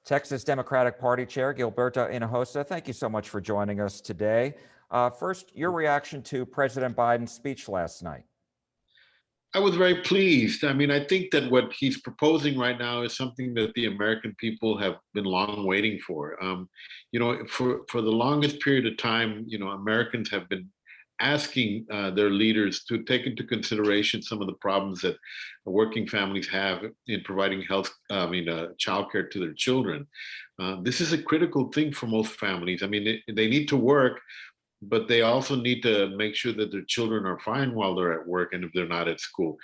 Texas Democratic Party Chair Gilberto Hinojosa, thank you so much for joining us today. First, your reaction to President Biden's speech last night. I was very pleased. I mean, I think that what he's proposing right now is something that the American people have been long waiting for. For the longest period of time, Americans have been asking their leaders to take into consideration some of the problems that working families have in providing childcare to their children. This is a critical thing for most families. I mean, they need to work, but they also need to make sure that their children are fine while they're at work and if they're not at school.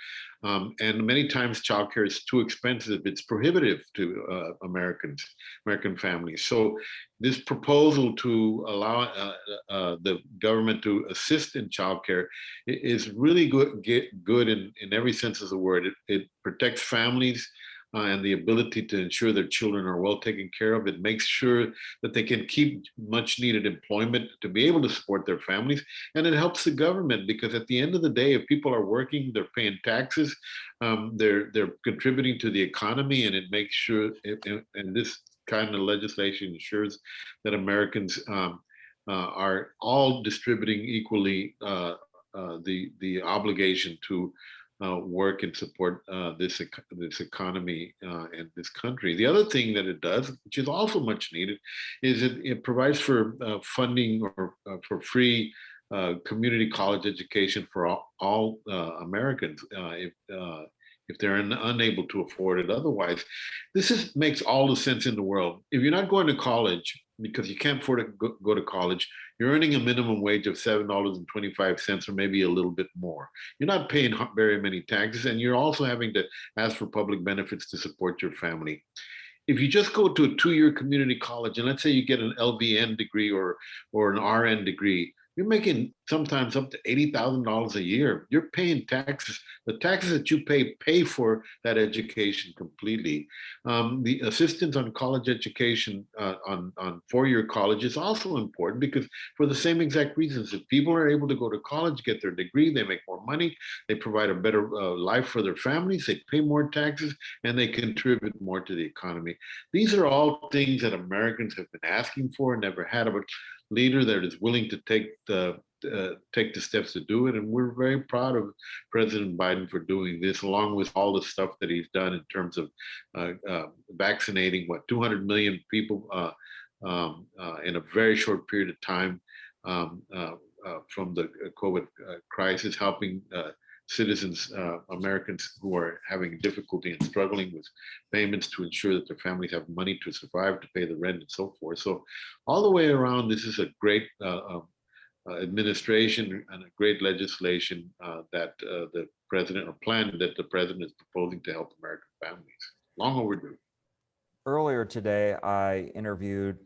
And many times childcare is too expensive. It's prohibitive to American families. So this proposal to allow the government to assist in childcare is really good in every sense of the word. It protects families and the ability to ensure their children are well taken care of. It makes sure that they can keep much needed employment to be able to support their families. And it helps the government because at the end of the day, if people are working, they're paying taxes, they're contributing to the economy, and it makes sure, and this kind of legislation ensures that Americans are all distributing equally the obligation to work and support this economy and this country. The other thing that it does, which is also much needed, is it provides for funding or for free community college education for all Americans if they're unable to afford it otherwise. Makes all the sense in the world. If you're not going to college because you can't afford to go to college, you're earning a minimum wage of $7.25 or maybe a little bit more. You're not paying very many taxes, and you're also having to ask for public benefits to support your family. If you just go to a 2-year community college, and let's say you get an LVN degree or an RN degree, you're making sometimes up to $80,000 a year. You're paying taxes. The taxes that you pay for that education completely. The assistance on college education on 4-year college is also important because for the same exact reasons, if people are able to go to college, get their degree, they make more money, they provide a better life for their families, they pay more taxes, and they contribute more to the economy. These are all things that Americans have been asking for and never had a leader that is willing to take the steps to do it. And we're very proud of President Biden for doing this, along with all the stuff that he's done in terms of vaccinating 200 million people in a very short period of time from the COVID crisis, helping citizens, Americans who are having difficulty and struggling with payments to ensure that their families have money to survive, to pay the rent, and so forth. So, all the way around, this is a great administration and a great legislation that the president, or plan that the president is proposing to help American families. Long overdue. Earlier today, I interviewed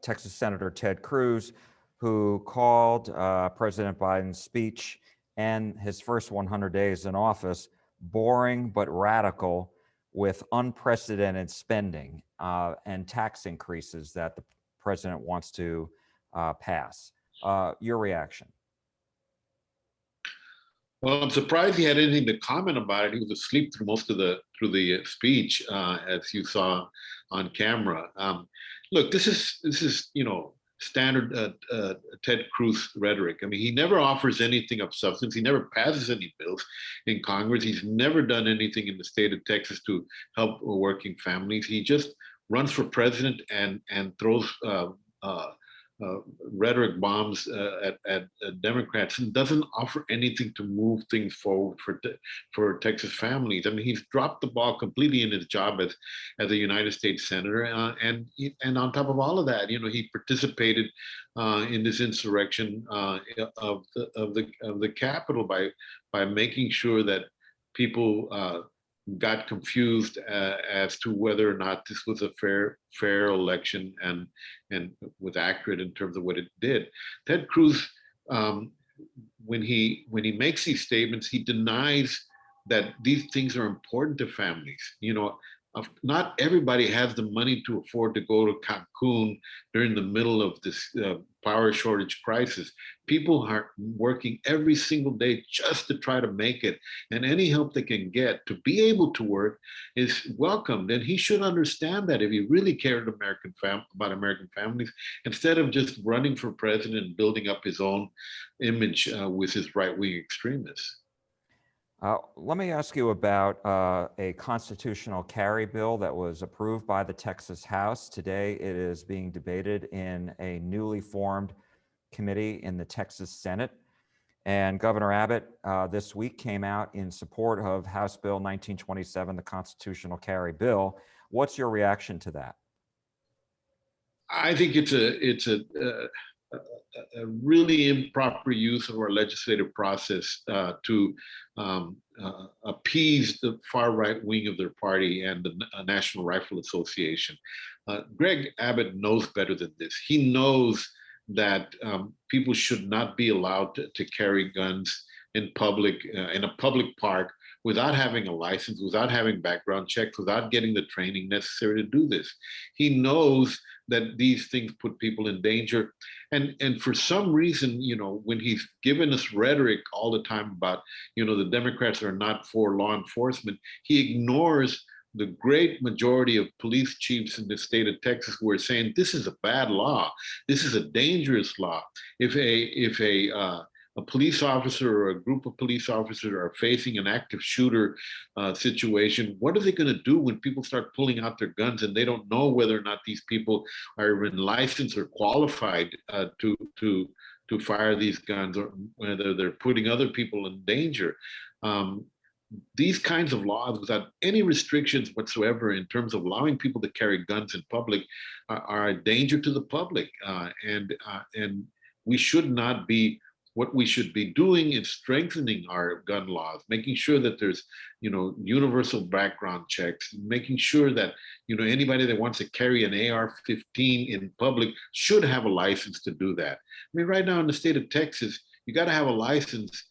Texas Senator Ted Cruz, who called President Biden's speech and his first 100 days in office boring but radical, with unprecedented spending and tax increases that the president wants to pass. Your reaction? Well, I'm surprised he had anything to comment about it. He was asleep through most of the speech, as you saw on camera. Look, this is standard Ted Cruz rhetoric. I mean, he never offers anything of substance. He never passes any bills in Congress. He's never done anything in the state of Texas to help working families. He just runs for president and throws rhetoric bombs at Democrats and doesn't offer anything to move things forward for Texas families. I mean, he's dropped the ball completely in his job as a United States senator, and on top of all of that, he participated in this insurrection of the Capitol by making sure that people got confused as to whether or not this was a fair election and was accurate in terms of what it did. Ted Cruz, when he makes these statements, he denies that these things are important to families. Not everybody has the money to afford to go to Cancun during the middle of this power shortage crisis. People are working every single day just to try to make it. And any help they can get to be able to work is welcomed. And he should understand that if he really cared about American families, instead of just running for president and building up his own image with his right-wing extremists. Let me ask you about a constitutional carry bill that was approved by the Texas House. Today, it is being debated in a newly formed committee in the Texas Senate. And Governor Abbott this week came out in support of House Bill 1927, the constitutional carry bill. What's your reaction to that? I think it's a really improper use of our legislative process to appease the far right wing of their party and the National Rifle Association. Greg Abbott knows better than this. He knows that people should not be allowed to carry guns in public, in a public park, without having a license, without having background checks, without getting the training necessary to do this. He knows that these things put people in danger. And for some reason, you know, when he's given us rhetoric all the time about, you know, the Democrats are not for law enforcement, he ignores the great majority of police chiefs in the state of Texas who are saying this is a bad law, this is a dangerous law. If a police officer or a group of police officers are facing an active shooter situation, what are they going to do when people start pulling out their guns and they don't know whether or not these people are even licensed or qualified to fire these guns, or whether they're putting other people in danger? These kinds of laws, without any restrictions whatsoever in terms of allowing people to carry guns in public, are a danger to the public, and we should not be. What we should be doing is strengthening our gun laws, making sure that there's, you know, universal background checks, making sure that, you know, anybody that wants to carry an AR-15 in public should have a license to do that. I mean, right now in the state of Texas, you got to have a license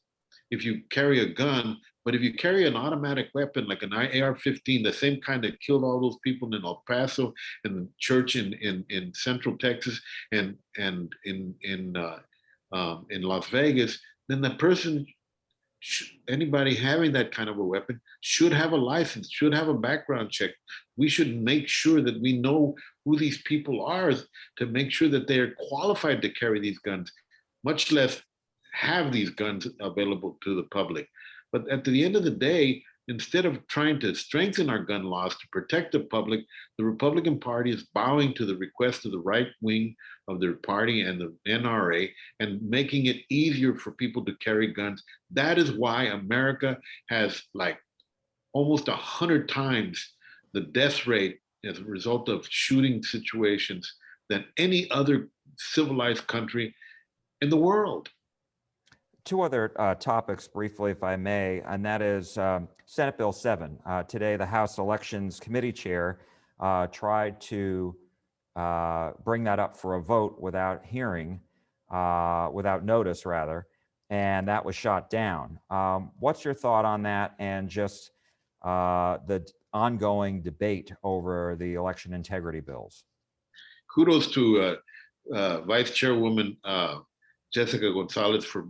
if you carry a gun, but if you carry an automatic weapon like an AR-15, the same kind that killed all those people in El Paso and the church in Central Texas and in Las Vegas, then the person, anybody having that kind of a weapon, should have a license, should have a background check. We should make sure that we know who these people are to make sure that they are qualified to carry these guns, much less have these guns available to the public. But at the end of the day, instead of trying to strengthen our gun laws to protect the public, the Republican Party is bowing to the request of the right wing of their party and the NRA and making it easier for people to carry guns. That is why America has like almost 100 times the death rate as a result of shooting situations than any other civilized country in the world. Two other topics briefly, if I may, and that is Senate Bill 7. Today, the House Elections Committee Chair tried to bring that up for a vote without hearing, without notice rather, and that was shot down. What's your thought on that and just the ongoing debate over the election integrity bills? Kudos to Vice Chairwoman Jessica Gonzalez for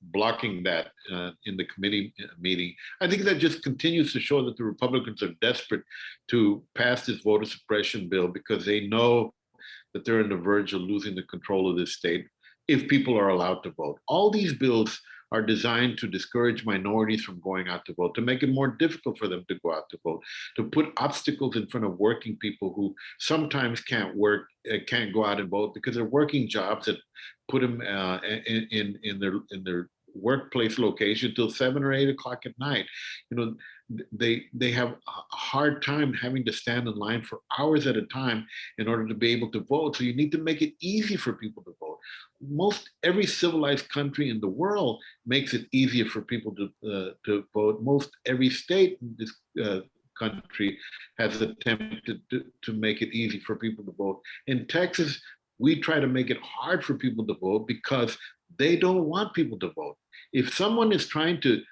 blocking that in the committee meeting. I think that just continues to show that the Republicans are desperate to pass this voter suppression bill because they know that they're on the verge of losing the control of this state if people are allowed to vote. All these bills are designed to discourage minorities from going out to vote, to make it more difficult for them to go out to vote, to put obstacles in front of working people who sometimes can't work, can't go out and vote because they're working jobs that put them in their workplace location till 7 or 8 o'clock at night. You know, they have a hard time having to stand in line for hours at a time in order to be able to vote. So you need to make it easy for people to vote. Most every civilized country in the world makes it easier for people to vote. Most every state in this country has attempted to make it easy for people to vote. In Texas, we try to make it hard for people to vote because they don't want people to vote. If someone is trying to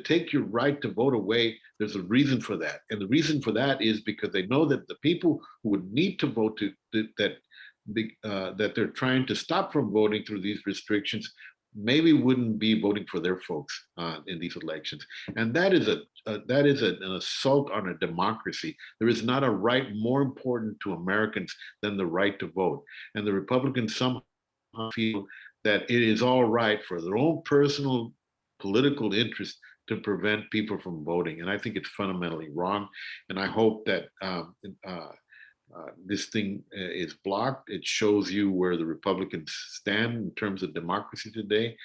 take your right to vote away, there's a reason for that. And the reason for that is because they know that the people who would need to vote that that they're trying to stop from voting through these restrictions maybe wouldn't be voting for their folks in these elections, and that is an assault on a democracy. There is not a right more important to Americans than the right to vote, and the Republicans somehow feel that it is all right for their own personal political interest to prevent people from voting, and I think it's fundamentally wrong. And I hope that this thing is blocked. It shows you where the Republicans stand in terms of democracy today.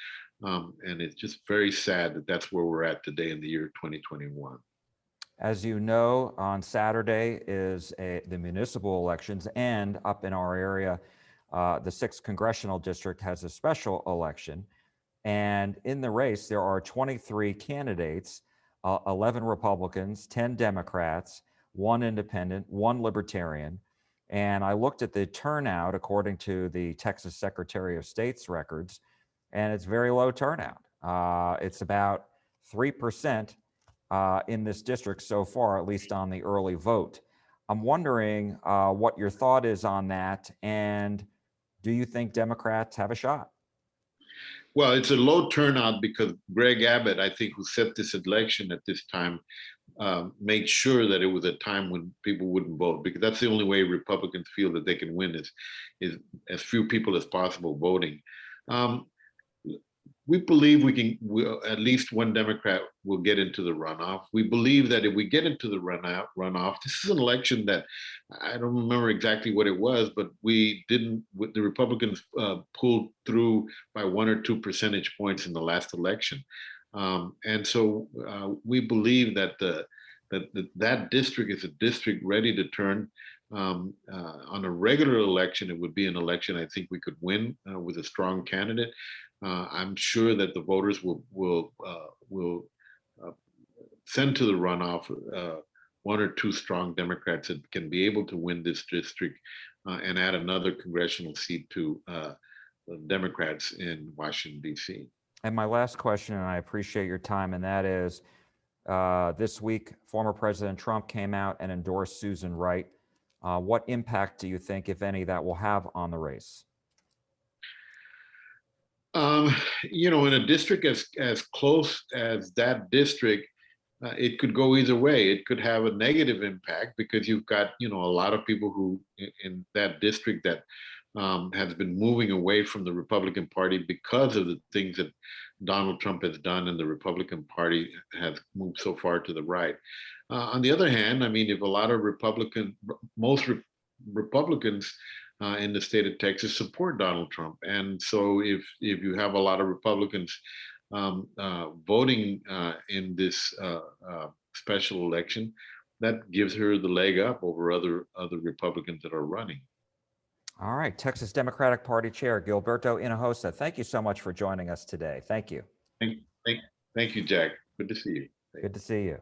And it's just very sad that that's where we're at today in the year 2021. As you know, on Saturday is the municipal elections, and up in our area, the 6th congressional district has a special election. And in the race, there are 23 candidates, 11 Republicans, 10 Democrats, 1 independent, 1 libertarian. And I looked at the turnout according to the Texas Secretary of State's records, and it's very low turnout. It's about 3% in this district so far, at least on the early vote. I'm wondering what your thought is on that, and do you think Democrats have a shot? Well, it's a low turnout because Greg Abbott, I think, who set this election at this time, made sure that it was a time when people wouldn't vote, because that's the only way Republicans feel that they can win is as few people as possible voting. We believe at least one Democrat will get into the runoff. We believe that if we get into the runoff, this is an election that I don't remember exactly what it was, but the Republicans pulled through by 1 or 2 percentage points in the last election. And so we believe that that district is a district ready to turn. On a regular election, it would be an election I think we could win with a strong candidate. I'm sure that the voters will send to the runoff 1 or 2 strong Democrats that can be able to win this district and add another congressional seat to Democrats in Washington, D.C. And my last question, and I appreciate your time, and that is, this week, former President Trump came out and endorsed Susan Wright. What impact do you think, if any, that will have on the race? In a district as close as that district, it could go either way. It could have a negative impact because you've got, a lot of people who in that district that has been moving away from the Republican Party because of the things that Donald Trump has done, and the Republican Party has moved so far to the right. On the other hand, I mean, if a lot of most Republicans in the state of Texas support Donald Trump, and so if you have a lot of Republicans voting in this special election, that gives her the leg up over other Republicans that are running. All right, Texas Democratic Party Chair Gilberto Hinojosa, thank you so much for joining us today. Thank you. Thank you, Jack. Good to see you. Good to see you.